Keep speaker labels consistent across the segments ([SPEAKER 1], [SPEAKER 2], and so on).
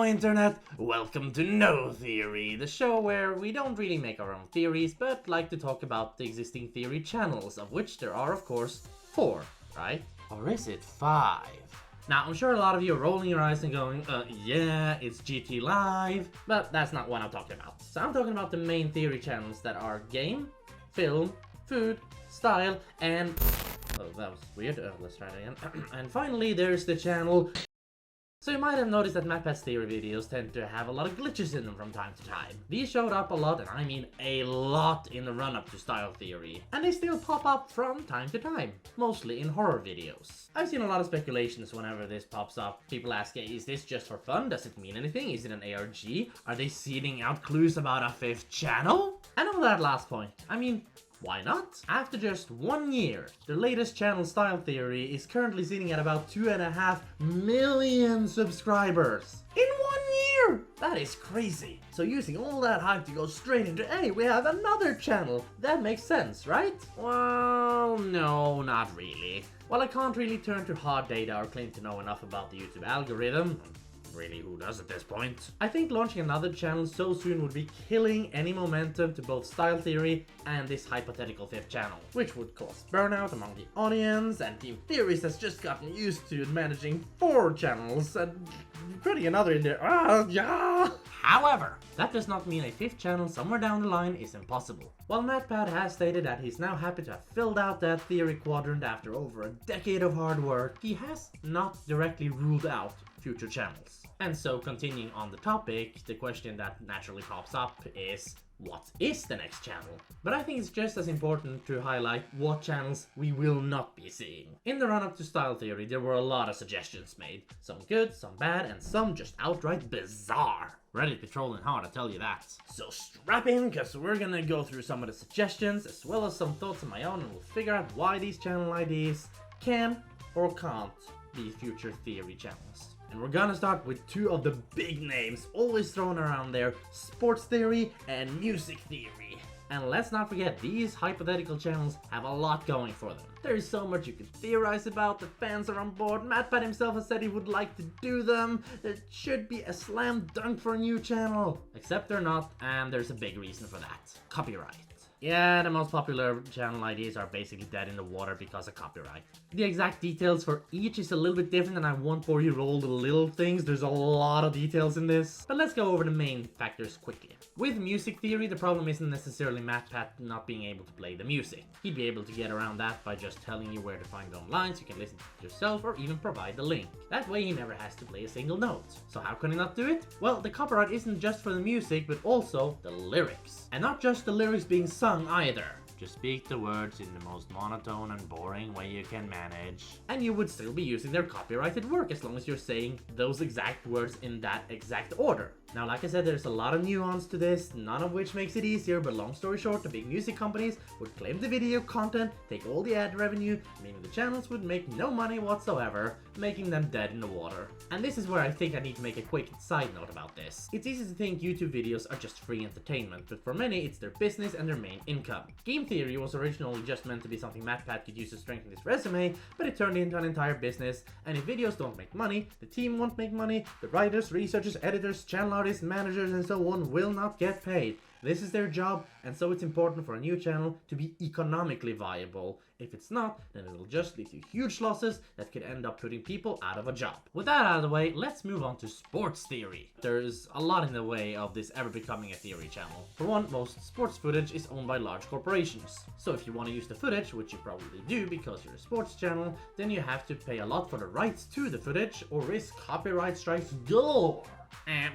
[SPEAKER 1] Hello Internet, welcome to No Theory, the show where we don't really make our own theories, but like to talk about the existing theory channels, of which there are of course 4, right? Or is it 5? Now, I'm sure a lot of you are rolling your eyes and going, yeah, it's GT Live, but that's not what I'm talking about. So I'm talking about the main theory channels that are game, film, food, style, and... Oh, that was weird. Let's try it again. And finally, there's the channel... So you might have noticed that MatPat's theory videos tend to have a lot of glitches in them from time to time. These showed up a lot, and I mean a lot, in the run-up to style theory. And they still pop up from time to time, mostly in horror videos. I've seen a lot of speculations whenever this pops up. People ask, is this just for fun? Does it mean anything? Is it an ARG? Are they seeding out clues about a 5th channel? And on that last point, I mean, why not? After just 1 year, the latest channel Style Theory is currently sitting at about 2.5 million subscribers. In 1 year! That is crazy. So using all that hype to go straight into, hey, we have another channel. That makes sense, right? Well, no, not really. Well, I can't really turn to hard data or claim to know enough about the YouTube algorithm. Really, who does at this point? I think launching another channel so soon would be killing any momentum to both Style Theory and this hypothetical 5th channel, which would cause burnout among the audience, and Team Theories has just gotten used to managing 4 channels and putting another in there. Yeah! However, that does not mean a 5th channel somewhere down the line is impossible. While MatPat has stated that he's now happy to have filled out that theory quadrant after over a decade of hard work, he has not directly ruled out future channels. And so, continuing on the topic, the question that naturally pops up is, what is the next channel? But I think it's just as important to highlight what channels we will not be seeing. In the run-up to Style Theory, there were a lot of suggestions made. Some good, some bad, and some just outright bizarre. Reddit be trolling hard, I tell you that. So strap in, cause we're gonna go through some of the suggestions, as well as some thoughts of my own, and we'll figure out why these channel ideas can or can't be future theory channels. And we're gonna start with 2 of the big names always thrown around there, sports theory and music theory. And let's not forget, these hypothetical channels have a lot going for them. There is so much you can theorize about, the fans are on board, MatPat himself has said he would like to do them, it should be a slam dunk for a new channel. Except they're not, and there's a big reason for that. Copyright. Yeah, the most popular channel ideas are basically dead in the water because of copyright. The exact details for each is a little bit different, and I won't bore you with all the little things. There's a lot of details in this. But let's go over the main factors quickly. With music theory, the problem isn't necessarily MatPat not being able to play the music. He'd be able to get around that by just telling you where to find the lines, you can listen to it yourself, or even provide the link. That way he never has to play a single note. So how can he not do it? Well, the copyright isn't just for the music, but also the lyrics. And not just the lyrics being sung either. Just speak the words in the most monotone and boring way you can manage, and you would still be using their copyrighted work as long as you're saying those exact words in that exact order. Now, like I said, there's a lot of nuance to this, none of which makes it easier, but long story short, the big music companies would claim the video content, take all the ad revenue, meaning the channels would make no money whatsoever, making them dead in the water. And this is where I think I need to make a quick side note about this. It's easy to think YouTube videos are just free entertainment, but for many it's their business and their main income. Game theory was originally just meant to be something MatPat could use to strengthen his resume, but it turned into an entire business, and if videos don't make money, the team won't make money, the writers, researchers, editors, channel artists, managers, and so on will not get paid. This is their job, and so it's important for a new channel to be economically viable. If it's not, then it'll just lead to huge losses that could end up putting people out of a job. With that out of the way, let's move on to sports theory. There's a lot in the way of this ever becoming a theory channel. For one, most sports footage is owned by large corporations. So if you want to use the footage, which you probably do because you're a sports channel, then you have to pay a lot for the rights to the footage or risk copyright strikes galore.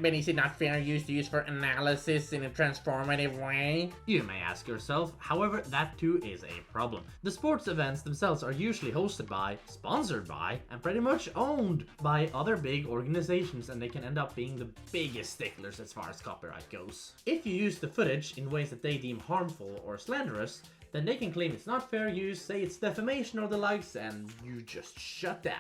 [SPEAKER 1] But is it not fair use to use for analysis in a transformative way? You may ask yourself, however, that too is a problem. The sports events themselves are usually hosted by, sponsored by, and pretty much owned by other big organizations, and they can end up being the biggest sticklers as far as copyright goes. If you use the footage in ways that they deem harmful or slanderous, then they can claim it's not fair use, say it's defamation or the likes, and you just shut down.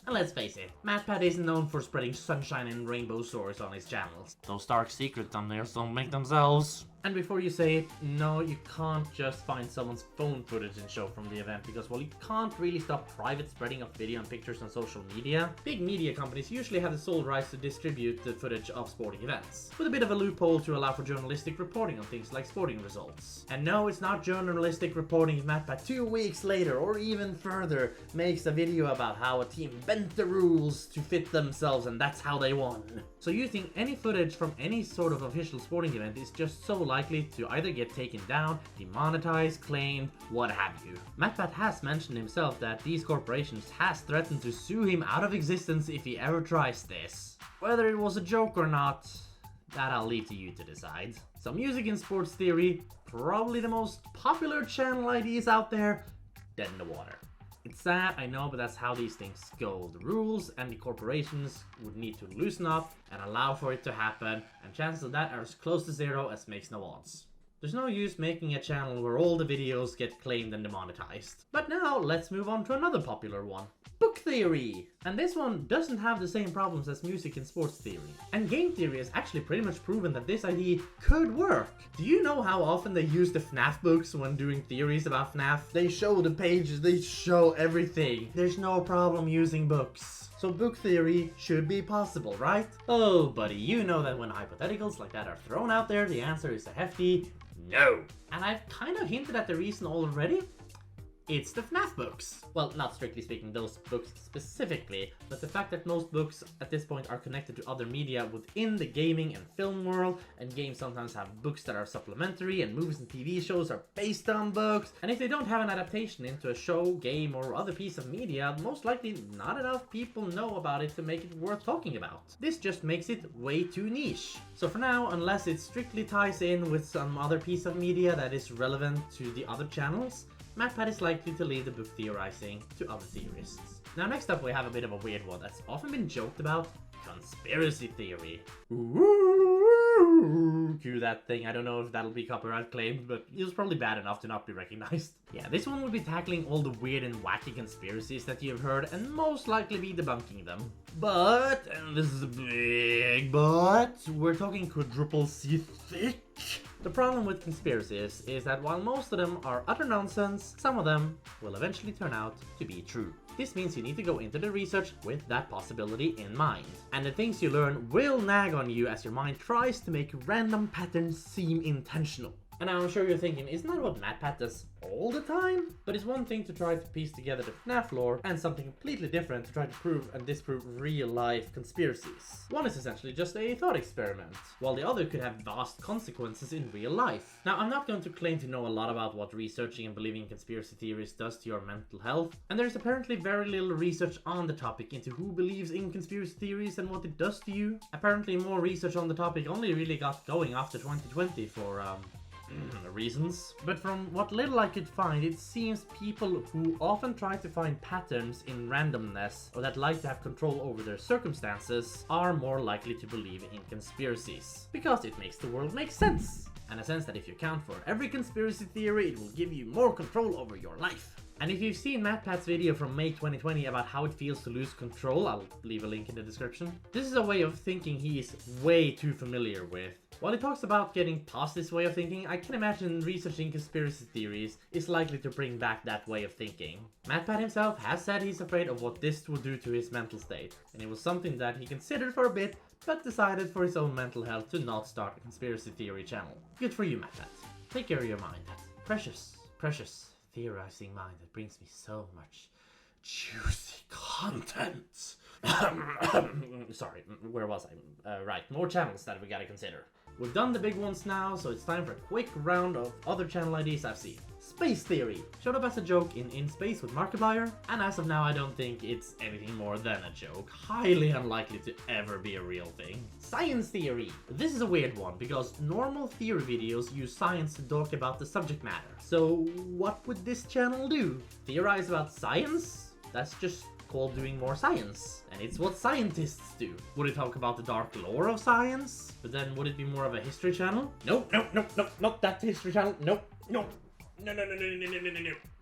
[SPEAKER 1] And let's face it, MatPat isn't known for spreading sunshine and rainbow stories on his channels. Those dark secret thumbnails don't make themselves. And before you say it, no, you can't just find someone's phone footage and show from the event because, well, you can't really stop private spreading of video and pictures on social media. Big media companies usually have the sole rights to distribute the footage of sporting events, with a bit of a loophole to allow for journalistic reporting on things like sporting results. And no, it's not journalistic reporting if MatPat 2 weeks later, or even further, makes a video about how a team bent the rules to fit themselves and that's how they won. So using any footage from any sort of official sporting event is just so likely to either get taken down, demonetized, claimed, what have you. MatPat has mentioned himself that these corporations has threatened to sue him out of existence if he ever tries this. Whether it was a joke or not, that I'll leave to you to decide. So music and sports theory, probably the most popular channel ideas out there, dead in the water. It's sad, I know, but that's how these things go. The rules and the corporations would need to loosen up and allow for it to happen, and chances of that are as close to zero as makes no odds. There's no use making a channel where all the videos get claimed and demonetized. But now, let's move on to another popular one. Book theory! And this one doesn't have the same problems as music and sports theory. And game theory has actually pretty much proven that this idea could work. Do you know how often they use the FNAF books when doing theories about FNAF? They show the pages, they show everything. There's no problem using books. So book theory should be possible, right? Oh, buddy, you know that when hypotheticals like that are thrown out there, the answer is a hefty no. And I've kind of hinted at the reason already. It's the FNAF books. Well, not strictly speaking those books specifically, but the fact that most books at this point are connected to other media within the gaming and film world, and games sometimes have books that are supplementary, and movies and TV shows are based on books, and if they don't have an adaptation into a show, game, or other piece of media, most likely not enough people know about it to make it worth talking about. This just makes it way too niche. So for now, unless it strictly ties in with some other piece of media that is relevant to the other channels, MatPat is likely to leave the book theorizing to other theorists. Now next up we have a bit of a weird one that's often been joked about, conspiracy theory. Ooh, cue that thing, I don't know if that'll be copyright claimed, but it was probably bad enough to not be recognized. Yeah, this one will be tackling all the weird and wacky conspiracies that you've heard and most likely be debunking them. But, and this is a big but, we're talking quadruple C thick. The problem with conspiracies is that while most of them are utter nonsense, some of them will eventually turn out to be true. This means you need to go into the research with that possibility in mind. And the things you learn will nag on you as your mind tries to make random patterns seem intentional. And I'm sure you're thinking, isn't that what MatPat does all the time? But it's one thing to try to piece together the FNAF lore, and something completely different to try to prove and disprove real-life conspiracies. One is essentially just a thought experiment, while the other could have vast consequences in real life. Now, I'm not going to claim to know a lot about what researching and believing in conspiracy theories does to your mental health, and there's apparently very little research on the topic into who believes in conspiracy theories and what it does to you. Apparently more research on the topic only really got going after 2020 for, reasons. But from what little I could find, it seems people who often try to find patterns in randomness or that like to have control over their circumstances are more likely to believe in conspiracies. Because it makes the world make sense. And a sense that if you account for every conspiracy theory, it will give you more control over your life. And if you've seen MatPat's video from May 2020 about how it feels to lose control, I'll leave a link in the description. This is a way of thinking he is way too familiar with. While he talks about getting past this way of thinking, I can imagine researching conspiracy theories is likely to bring back that way of thinking. MatPat himself has said he's afraid of what this will do to his mental state, and it was something that he considered for a bit, but decided for his own mental health to not start a conspiracy theory channel. Good for you, MatPat. Take care of your mind. That precious, precious theorizing mind that brings me so much juicy content. Sorry, where was I? Right, more channels that we gotta consider. We've done the big ones now, so it's time for a quick round of other channel ideas I've seen. Space theory showed up as a joke in Space with Markiplier, and as of now I don't think it's anything more than a joke. Highly unlikely to ever be a real thing. Science theory. This is a weird one, because normal theory videos use science to talk about the subject matter. So what would this channel do? Theorize about science? That's just called doing more science, and it's what scientists do. Would it talk about the dark lore of science? But then would it be more of a history channel? Nope, not that history channel. Nope.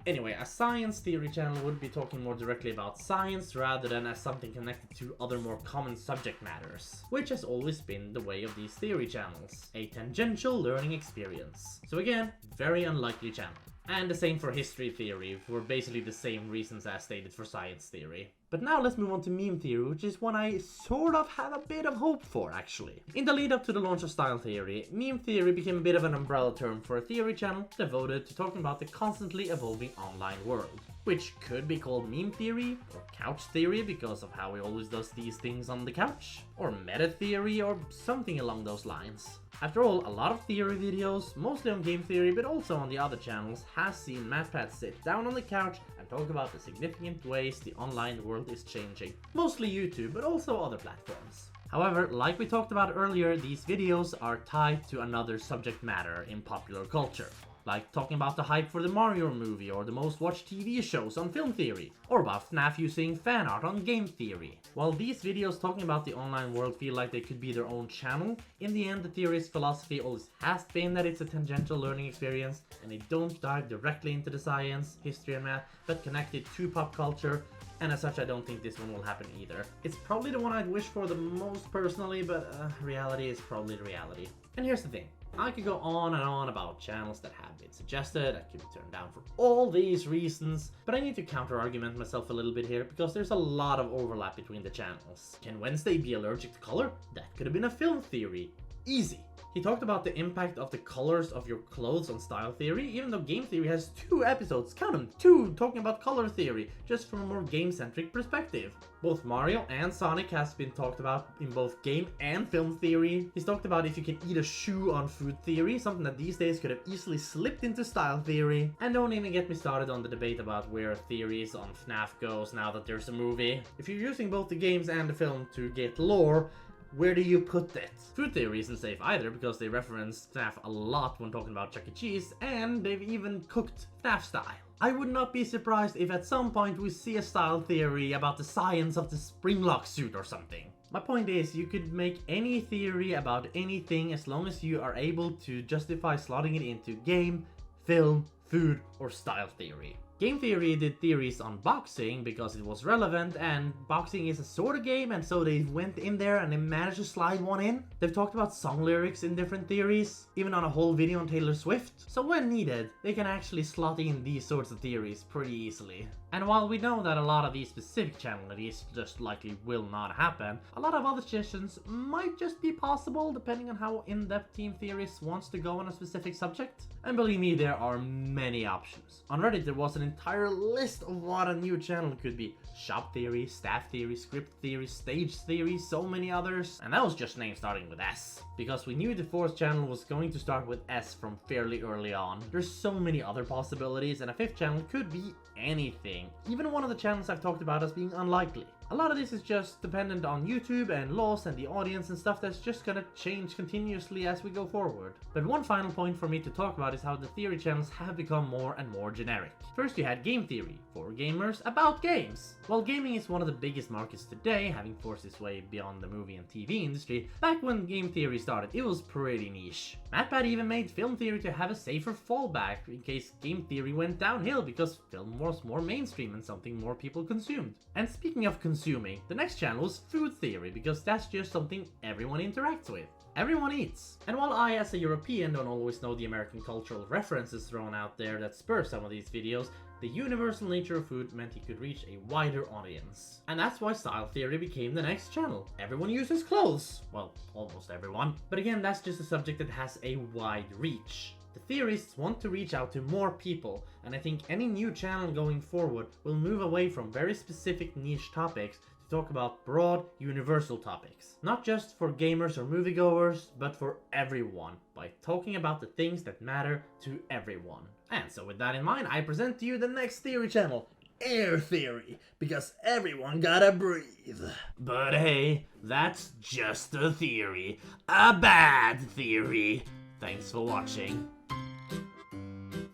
[SPEAKER 1] Anyway, a science theory channel would be talking more directly about science rather than as something connected to other more common subject matters, which has always been the way of these theory channels, a tangential learning experience. So again, very unlikely channel. And the same for history theory, for basically the same reasons as stated for science theory. But now let's move on to meme theory, which is one I sort of have a bit of hope for, actually. In the lead up to the launch of style theory, meme theory became a bit of an umbrella term for a theory channel devoted to talking about the constantly evolving online world, which could be called meme theory, or couch theory because of how he always does these things on the couch, or meta theory, or something along those lines. After all, a lot of theory videos, mostly on game theory but also on the other channels, has seen MatPat sit down on the couch and talk about the significant ways the online world is changing. Mostly YouTube, but also other platforms. However, like we talked about earlier, these videos are tied to another subject matter in popular culture. Like talking about the hype for the Mario movie or the most watched TV shows on film theory, or about FNAF using fan art on game theory. While these videos talking about the online world feel like they could be their own channel, in the end the theorist's philosophy always has been that it's a tangential learning experience and they don't dive directly into the science, history and math, but connect it to pop culture. And as such, I don't think this one will happen either. It's probably the one I'd wish for the most personally, but reality is probably the reality. And here's the thing. I could go on and on about channels that have been suggested, that could be turned down for all these reasons, but I need to counter-argument myself a little bit here because there's a lot of overlap between the channels. Can Wednesday be allergic to color? That could have been a film theory. Easy. He talked about the impact of the colors of your clothes on style theory, even though game theory has 2 episodes, count them, 2 talking about color theory, just from a more game-centric perspective. Both Mario and Sonic has been talked about in both game and film theory. He's talked about if you can eat a shoe on food theory, something that these days could have easily slipped into style theory. And don't even get me started on the debate about where theories on FNAF goes now that there's a movie. If you're using both the games and the film to get lore, where do you put that? Food theory isn't safe either because they reference FNAF a lot when talking about Chuck E. Cheese, and they've even cooked FNAF style. I would not be surprised if at some point we see a style theory about the science of the Springlock suit or something. My point is, you could make any theory about anything as long as you are able to justify slotting it into game, film, food, or style theory. Game theory did theories on boxing because it was relevant, and boxing is a sort of game, and so they went in there and they managed to slide one in. They've talked about song lyrics in different theories, even on a whole video on Taylor Swift. So when needed, they can actually slot in these sorts of theories pretty easily. And while we know that a lot of these specific channels just likely will not happen, a lot of other suggestions might just be possible depending on how in-depth team theorists wants to go on a specific subject. And believe me, there are many options. On Reddit there was an entire list of what a new channel could be. Shop theory, staff theory, script theory, stage theory, so many others. And that was just names starting with S. Because we knew the 4th channel was going to start with S from fairly early on. There's so many other possibilities, and a 5th channel could be anything. Even one of the channels I've talked about as being unlikely. A lot of this is just dependent on YouTube and laws and the audience and stuff that's just gonna change continuously as we go forward. But one final point for me to talk about is how the theory channels have become more and more generic. First you had game theory, for gamers about games. While gaming is one of the biggest markets today, having forced its way beyond the movie and TV industry, back when game theory started it was pretty niche. MatPat even made film theory to have a safer fallback in case game theory went downhill because film was more mainstream and something more people consumed. And speaking of consuming, the next channel was food theory because that's just something everyone interacts with. Everyone eats. And while I as a European don't always know the American cultural references thrown out there that spur some of these videos, the universal nature of food meant he could reach a wider audience. And that's why style theory became the next channel. Everyone uses clothes. Well, almost everyone. But again, that's just a subject that has a wide reach. The theorists want to reach out to more people, and I think any new channel going forward will move away from very specific niche topics to talk about broad, universal topics. Not just for gamers or moviegoers, but for everyone, by talking about the things that matter to everyone. And so with that in mind, I present to you the next theory channel, Air Theory, because everyone gotta breathe. But hey, that's just a theory. A bad theory. Thanks for watching.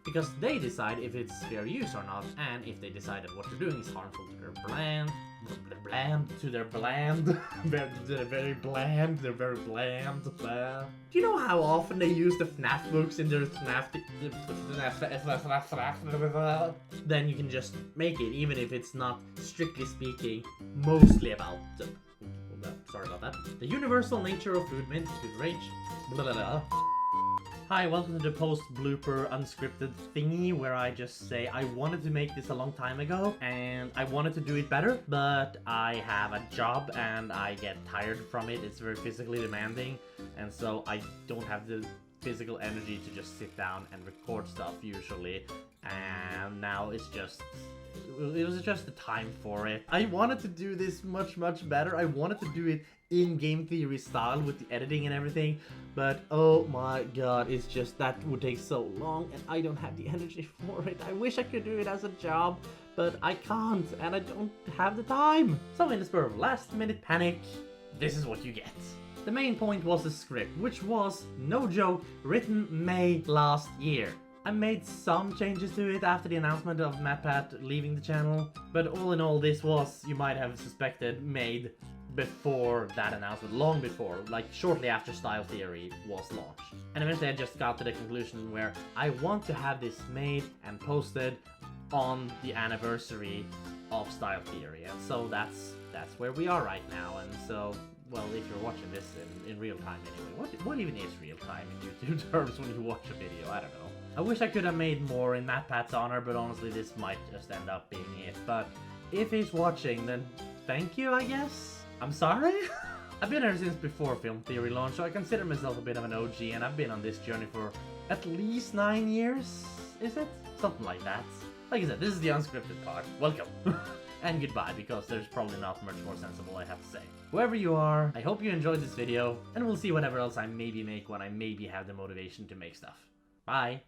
[SPEAKER 1] Because they decide if it's fair use or not, and if they decide that what you're doing is harmful to their brand, bland to their bland. They're very bland. They're very bland. Blah. Do you know how often they use the FNAF books in their FNAF? Then you can just make it, even if it's not strictly speaking mostly about the. Sorry about that. The universal nature of food mint with rage. Blah, blah, blah. Hi, welcome to the post-blooper unscripted thingy where I just say I wanted to make this a long time ago and I wanted to do it better, but I have a job and I get tired from it. It's very physically demanding, and so I don't have the physical energy to just sit down and record stuff usually, and now it was just the time for it. I wanted to do this much better. I wanted to do it in game theory style with the editing and everything, but oh my god, it's just that would take so long and I don't have the energy for it. I wish I could do it as a job, but I can't and I don't have the time. So in the spur of last minute panic, this is what you get. The main point was the script, which was, no joke, written May last year. I made some changes to it after the announcement of MatPat leaving the channel, but all in all this was, you might have suspected, made before that announcement, long before, like shortly after Style Theory was launched. And eventually I just got to the conclusion where I want to have this made and posted on the anniversary of Style Theory, and so that's where we are right now. And so, well, if you're watching this in real time anyway, what even is real time in YouTube terms when you watch a video? I don't know. I wish I could have made more in MatPat's honor, but honestly this might just end up being it. But if he's watching, then thank you, I guess? I'm sorry? I've been here since before Film Theory launched, so I consider myself a bit of an OG, and I've been on this journey for at least 9 years, is it? Something like that. Like I said, this is the unscripted part. Welcome. And goodbye, because there's probably not much more sensible I have to say. Whoever you are, I hope you enjoyed this video, and we'll see whatever else I maybe make when I maybe have the motivation to make stuff. Bye!